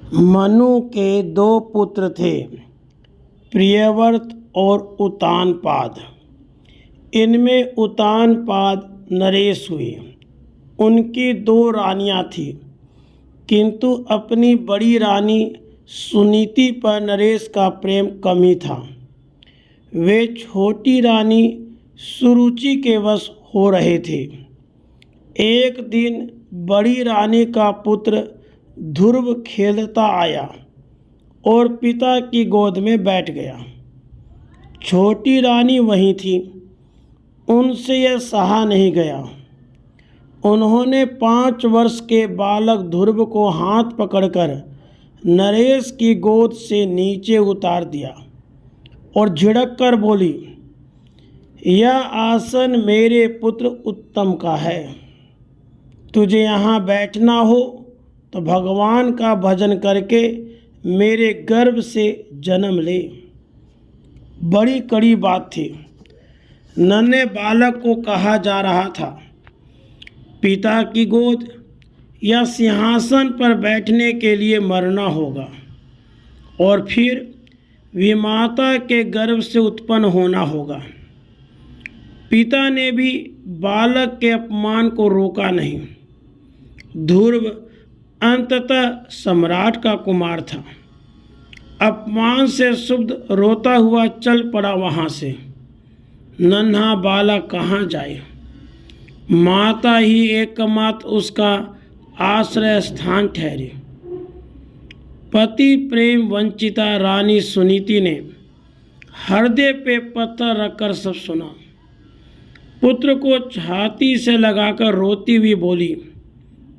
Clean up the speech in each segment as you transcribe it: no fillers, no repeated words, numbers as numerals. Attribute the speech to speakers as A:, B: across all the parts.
A: मनु के दो पुत्र थे, प्रियव्रत और उत्तानपाद। इनमें उत्तानपाद नरेश हुए। उनकी दो रानियां थीं, किंतु अपनी बड़ी रानी सुनीति पर नरेश का प्रेम कम ही था। वे छोटी रानी सुरुचि के वश हो रहे थे। एक दिन बड़ी रानी का पुत्र ध्रुव खेलता आया और पिता की गोद में बैठ गया। छोटी रानी वहीं थी। उनसे यह सहा नहीं गया। उन्होंने 5 वर्ष के बालक ध्रुव को हाथ पकड़कर नरेश की गोद से नीचे उतार दिया और झिड़क कर बोली, यह आसन मेरे पुत्र उत्तम का है। तुझे यहाँ बैठना हो तो भगवान का भजन करके मेरे गर्भ से जन्म ले। बड़ी कड़ी बात थी। नन्हे बालक को कहा जा रहा था, पिता की गोद या सिंहासन पर बैठने के लिए मरना होगा और फिर विमाता के गर्भ से उत्पन्न होना होगा। पिता ने भी बालक के अपमान को रोका नहीं। ध्रुव अंततः सम्राट का कुमार था। अपमान से क्षुब्ध रोता हुआ चल पड़ा वहाँ से। नन्हा बालक कहाँ जाए? माता ही एकमात्र उसका आश्रय स्थान ठहरी। पति प्रेम वंचिता रानी सुनीति ने हृदय पे पत्थर रखकर सब सुना। पुत्र को छाती से लगाकर रोती हुई बोली,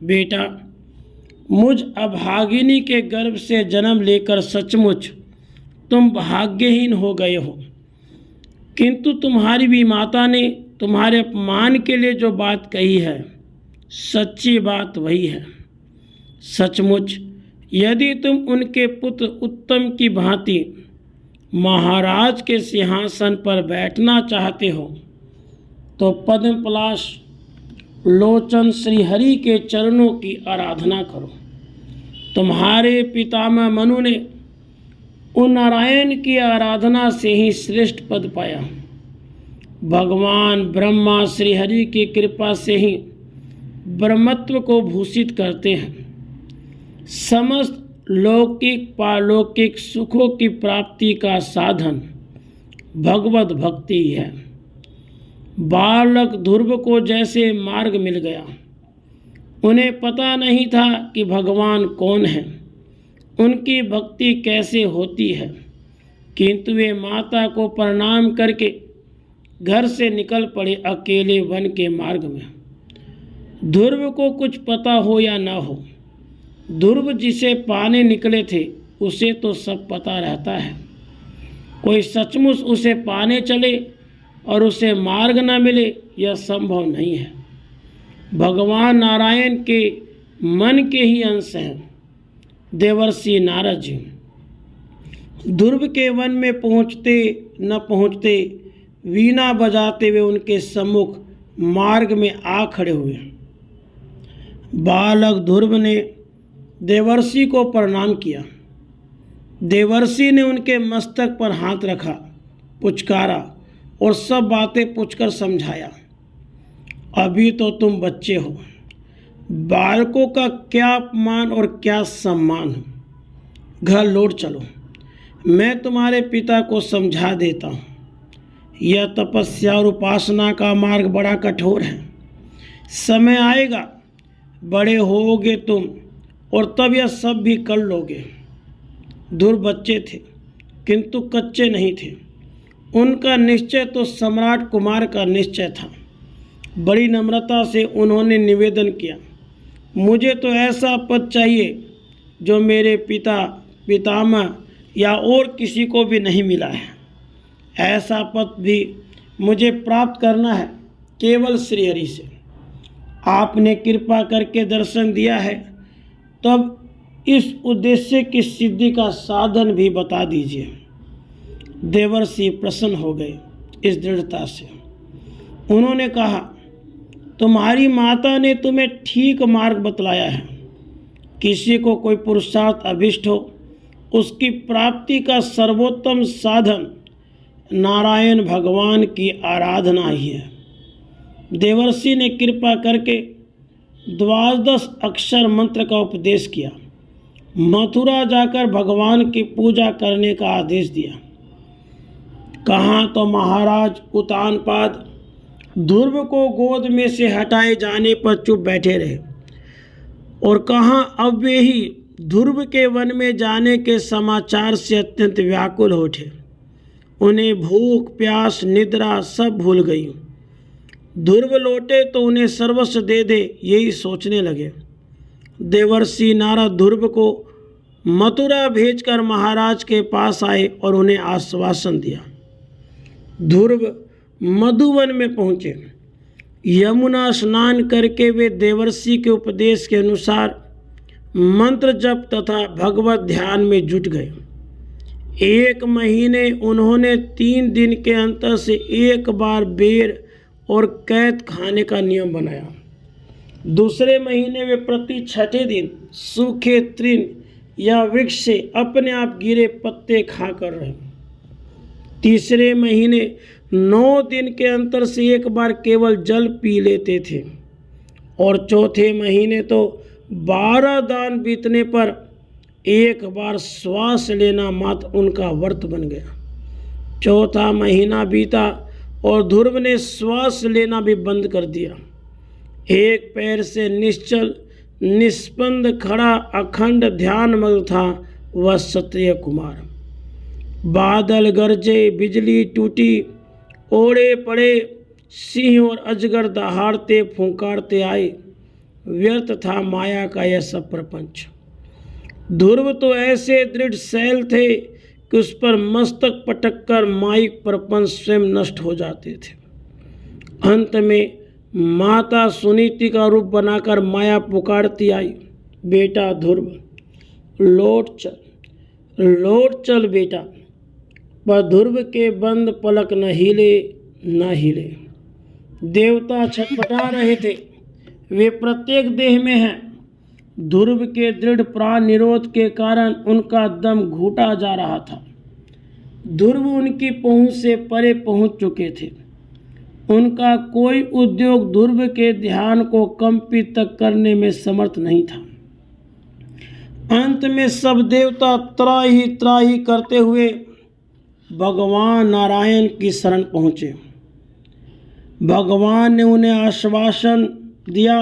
A: बेटा, मुझ अभागिनी के गर्भ से जन्म लेकर सचमुच तुम भाग्यहीन हो गए हो, किंतु तुम्हारी भी माता ने तुम्हारे अपमान के लिए जो बात कही है, सच्ची बात वही है। सचमुच यदि तुम उनके पुत्र उत्तम की भांति महाराज के सिंहासन पर बैठना चाहते हो तो पद्मपलाश लोचन श्रीहरि के चरणों की आराधना करो। तुम्हारे पितामह मनु ने उन नारायण की आराधना से ही श्रेष्ठ पद पाया। भगवान ब्रह्मा श्रीहरि की कृपा से ही ब्रह्मत्व को भूषित करते हैं। समस्त लौकिक पारलौकिक सुखों की प्राप्ति का साधन भगवत भक्ति है। बालक ध्रुव को जैसे मार्ग मिल गया। उन्हें पता नहीं था कि भगवान कौन है, उनकी भक्ति कैसे होती है, किंतु वे माता को प्रणाम करके घर से निकल पड़े अकेले वन के मार्ग में। ध्रुव को कुछ पता हो या न हो, ध्रुव जिसे पाने निकले थे उसे तो सब पता रहता है। कोई सचमुच उसे पाने चले और उसे मार्ग न मिले, यह संभव नहीं है। भगवान नारायण के मन के ही अंश हैं देवर्षि नारद जी। ध्रुव के वन में पहुँचते न पहुँचते वीणा बजाते हुए उनके सम्मुख मार्ग में आ खड़े हुए। बालक ध्रुव ने देवर्षि को प्रणाम किया। देवर्षि ने उनके मस्तक पर हाथ रखा, पुचकारा और सब बातें पूछकर समझाया। अभी तो तुम बच्चे हो, बालकों का क्या अपमान और क्या सम्मान। घर लौट चलो, मैं तुम्हारे पिता को समझा देता हूँ। यह तपस्या और उपासना का मार्ग बड़ा कठोर है। समय आएगा, बड़े होगे तुम और तब यह सब भी कर लोगे। ध्रुव बच्चे थे किंतु कच्चे नहीं थे। उनका निश्चय तो सम्राट कुमार का निश्चय था। बड़ी नम्रता से उन्होंने निवेदन किया, मुझे तो ऐसा पद चाहिए जो मेरे पिता पितामह या और किसी को भी नहीं मिला है। ऐसा पद भी मुझे प्राप्त करना है केवल श्रीहरि से। आपने कृपा करके दर्शन दिया है, तब इस उद्देश्य की सिद्धि का साधन भी बता दीजिए। देवर्षि प्रसन्न हो गए इस दृढ़ता से। उन्होंने कहा, तुम्हारी माता ने तुम्हें ठीक मार्ग बतलाया है, किसी को कोई पुरुषार्थ अभिष्ट हो, उसकी प्राप्ति का सर्वोत्तम साधन नारायण भगवान की आराधना ही है। देवर्षि ने कृपा करके 12 अक्षर मंत्र का उपदेश किया। मथुरा जाकर भगवान की पूजा करने का आदेश दिया। कहाँ तो महाराज उतानपाद ध्रुव को गोद में से हटाए जाने पर चुप बैठे रहे, और कहाँ अब वे ही ध्रुव के वन में जाने के समाचार से अत्यंत व्याकुल हो उठे। उन्हें भूख प्यास निद्रा सब भूल गई। ध्रुव लौटे तो उन्हें सर्वस्व दे दे, यही सोचने लगे। देवर्षि नारद ध्रुव को मथुरा भेजकर महाराज के पास आए और उन्हें आश्वासन दिया। ध्रुव मधुवन में पहुँचे। यमुना स्नान करके वे देवर्षि के उपदेश के अनुसार मंत्र जप तथा भगवत ध्यान में जुट गए। 1 महीने उन्होंने 3 दिन के अंतर से एक बार बेर और कैद खाने का नियम बनाया। दूसरे महीने वे प्रति 6ठे दिन सूखे तृण या वृक्ष से अपने आप गिरे पत्ते खाकर रहे। तीसरे महीने 9 दिन के अंतर से एक बार केवल जल पी लेते थे, और चौथे महीने तो 12 दान बीतने पर एक बार श्वास लेना मात्र उनका व्रत बन गया। चौथा महीना बीता और ध्रुव ने श्वास लेना भी बंद कर दिया। एक पैर से निश्चल निस्पंद खड़ा अखंड ध्यान मग्न था वह क्षत्रिय कुमार। बादल गरजे, बिजली टूटी, ओढ़े पड़े सिंह और अजगर दहाड़ते फुंकारते आए। व्यर्थ था माया का यह सब प्रपंच। ध्रुव तो ऐसे दृढ़ शैल थे कि उस पर मस्तक पटककर माइक प्रपंच स्वयं नष्ट हो जाते थे। अंत में माता सुनीति का रूप बनाकर माया पुकारती आई, बेटा ध्रुव लौट चल बेटा। पर ध्रुव के बंद पलक न हिले। देवता छटपटा रहे थे, वे प्रत्येक देह में हैं। ध्रुव के दृढ़ प्राण निरोध के कारण उनका दम घूटा जा रहा था। ध्रुव उनकी पहुंच से परे पहुंच चुके थे। उनका कोई उद्योग ध्रुव के ध्यान को कंपित तक करने में समर्थ नहीं था। अंत में सब देवता त्राही करते हुए भगवान नारायण की शरण पहुँचे। भगवान ने उन्हें आश्वासन दिया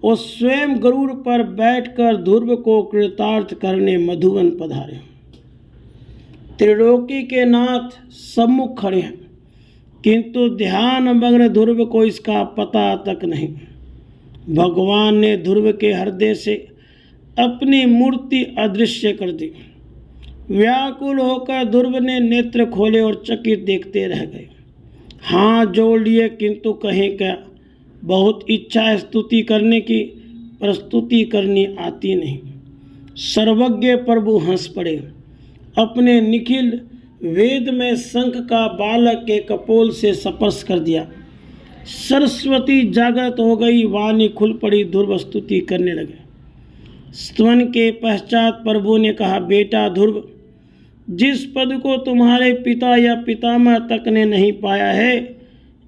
A: और स्वयं गरुड़ पर बैठकर ध्रुव को कृतार्थ करने मधुवन पधारे। त्रिलोकी के नाथ सम्मुख खड़े हैं, किंतु ध्यान मग्न ध्रुव को इसका पता तक नहीं। भगवान ने ध्रुव के हृदय से अपनी मूर्ति अदृश्य कर दी। व्याकुल होकर ध्रुव ने नेत्र खोले और चकित देखते रह गए। हाथ जोड़ लिए, किंतु कहें क्या। बहुत इच्छा है स्तुति करने की, पर स्तुति करनी आती नहीं। सर्वज्ञ प्रभु हंस पड़े। अपने निखिल वेद में शंख का बालक के कपोल से स्पर्श कर दिया। सरस्वती जागृत हो गई, वाणी खुल पड़ी, ध्रुव स्तुति करने लगे। स्तवन के पश्चात प्रभु ने कहा, बेटा ध्रुव, जिस पद को तुम्हारे पिता या पितामह तक ने नहीं पाया है,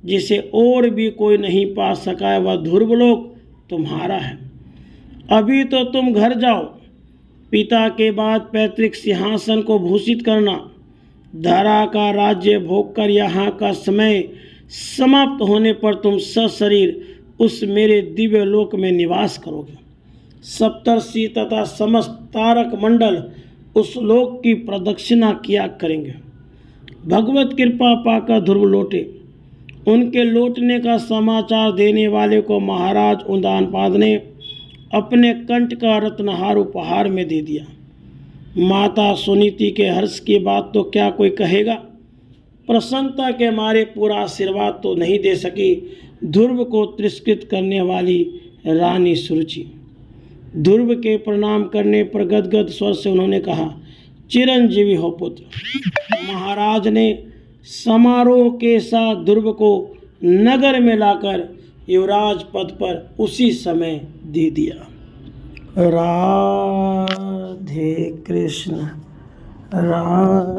A: जिसे और भी कोई नहीं पा सका है, वह ध्रुवलोक तुम्हारा है। अभी तो तुम घर जाओ, पिता के बाद पैतृक सिंहासन को भूषित करना। धरा का राज्य भोगकर यहाँ का समय समाप्त होने पर तुम सशरीर उस मेरे दिव्य लोक में निवास करोगे। सप्तर्षि तथा समस्त तारक मंडल उस लोक की प्रदक्षिणा किया करेंगे। भगवत कृपा पाकर ध्रुव लौटे। उनके लौटने का समाचार देने वाले को महाराज उदानपाद ने अपने कंठ का रत्नहार उपहार में दे दिया। माता सुनीति के हर्ष की बात तो क्या कोई कहेगा। प्रसन्नता के मारे पूरा आशीर्वाद तो नहीं दे सकी ध्रुव को तिरस्कृत करने वाली रानी सुरुचि। ध्रुव के प्रणाम करने पर गदगद स्वर से उन्होंने कहा, चिरंजीवी हो पुत्र। महाराज ने समारोह के साथ ध्रुव को नगर में लाकर युवराज पद पर उसी समय दे दिया। राधे कृष्ण। रा